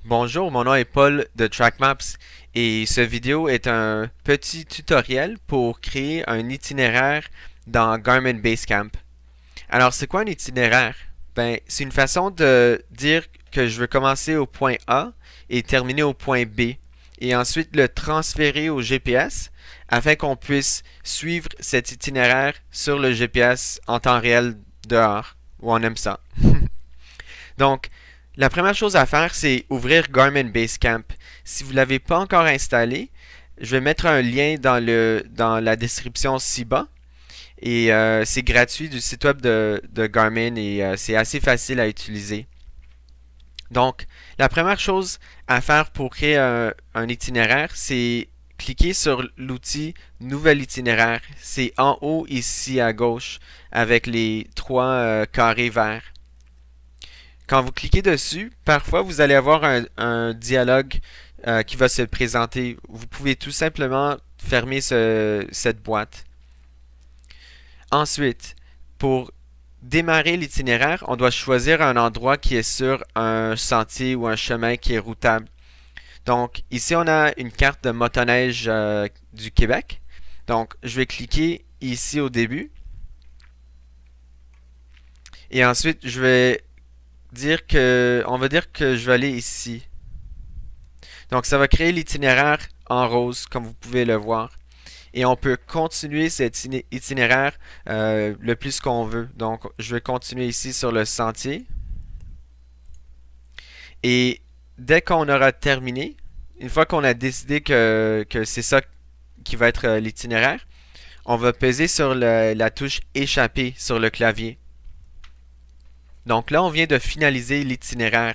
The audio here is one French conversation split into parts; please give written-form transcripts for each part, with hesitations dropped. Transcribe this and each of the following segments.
Bonjour, mon nom est Paul de TrackMaps et ce vidéo est un petit tutoriel pour créer un itinéraire dans Garmin Basecamp. Alors, c'est quoi un itinéraire? Ben, c'est une façon de dire que je veux commencer au point A et terminer au point B et ensuite le transférer au GPS afin qu'on puisse suivre cet itinéraire sur le GPS en temps réel dehors, où on aime ça. Donc, la première chose à faire, c'est ouvrir Garmin Basecamp. Si vous ne l'avez pas encore installé, je vais mettre un lien dans la description ci-bas. Et c'est gratuit du site web de Garmin et c'est assez facile à utiliser. Donc, la première chose à faire pour créer un itinéraire, c'est cliquer sur l'outil Nouvel itinéraire. C'est en haut ici à gauche avec les trois carrés verts. Quand vous cliquez dessus, parfois vous allez avoir un dialogue qui va se présenter. Vous pouvez tout simplement fermer cette boîte. Ensuite, pour démarrer l'itinéraire, on doit choisir un endroit qui est sur un sentier ou un chemin qui est routable. Donc, ici, on a une carte de motoneige du Québec. Donc, je vais cliquer ici au début. Et ensuite, on va dire que je vais aller ici. Donc, ça va créer l'itinéraire en rose, comme vous pouvez le voir. Et on peut continuer cet itinéraire le plus qu'on veut. Donc, je vais continuer ici sur le sentier. Et dès qu'on aura terminé, une fois qu'on a décidé que c'est ça qui va être l'itinéraire, on va peser sur la touche échapper sur le clavier. Donc là, on vient de finaliser l'itinéraire.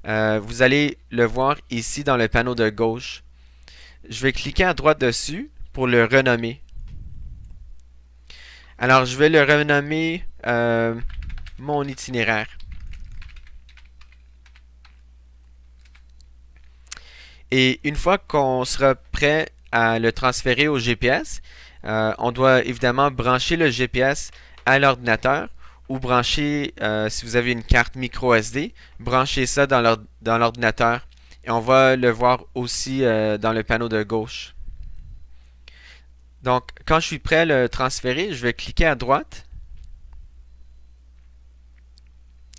Vous allez le voir ici dans le panneau de gauche. Je vais cliquer à droite dessus pour le renommer. Alors, je vais le renommer mon itinéraire. Et une fois qu'on sera prêt à le transférer au GPS, on doit évidemment brancher le GPS à l'ordinateur ou brancher, si vous avez une carte micro SD, brancher ça dans l'ordinateur. Et on va le voir aussi dans le panneau de gauche. Donc, quand je suis prêt à le transférer, je vais cliquer à droite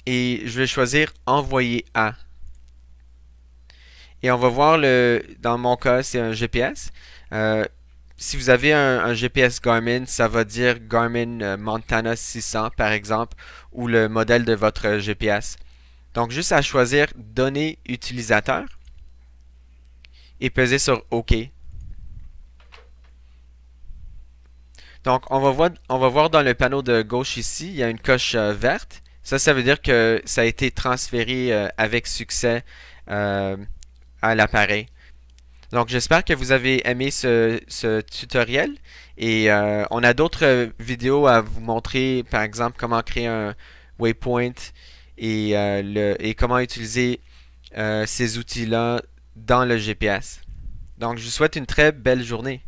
et je vais choisir Envoyer à. Et on va voir, dans mon cas, c'est un GPS. Si vous avez un GPS Garmin, ça va dire Garmin Montana 600 par exemple, ou le modèle de votre GPS. Donc, juste à choisir Données utilisateur et peser sur OK. Donc, on va voir dans le panneau de gauche ici, il y a une coche verte. Ça veut dire que ça a été transféré avec succès à l'appareil. Donc, j'espère que vous avez aimé ce tutoriel et on a d'autres vidéos à vous montrer, par exemple, comment créer un waypoint et comment utiliser ces outils-là dans le GPS. Donc, je vous souhaite une très belle journée.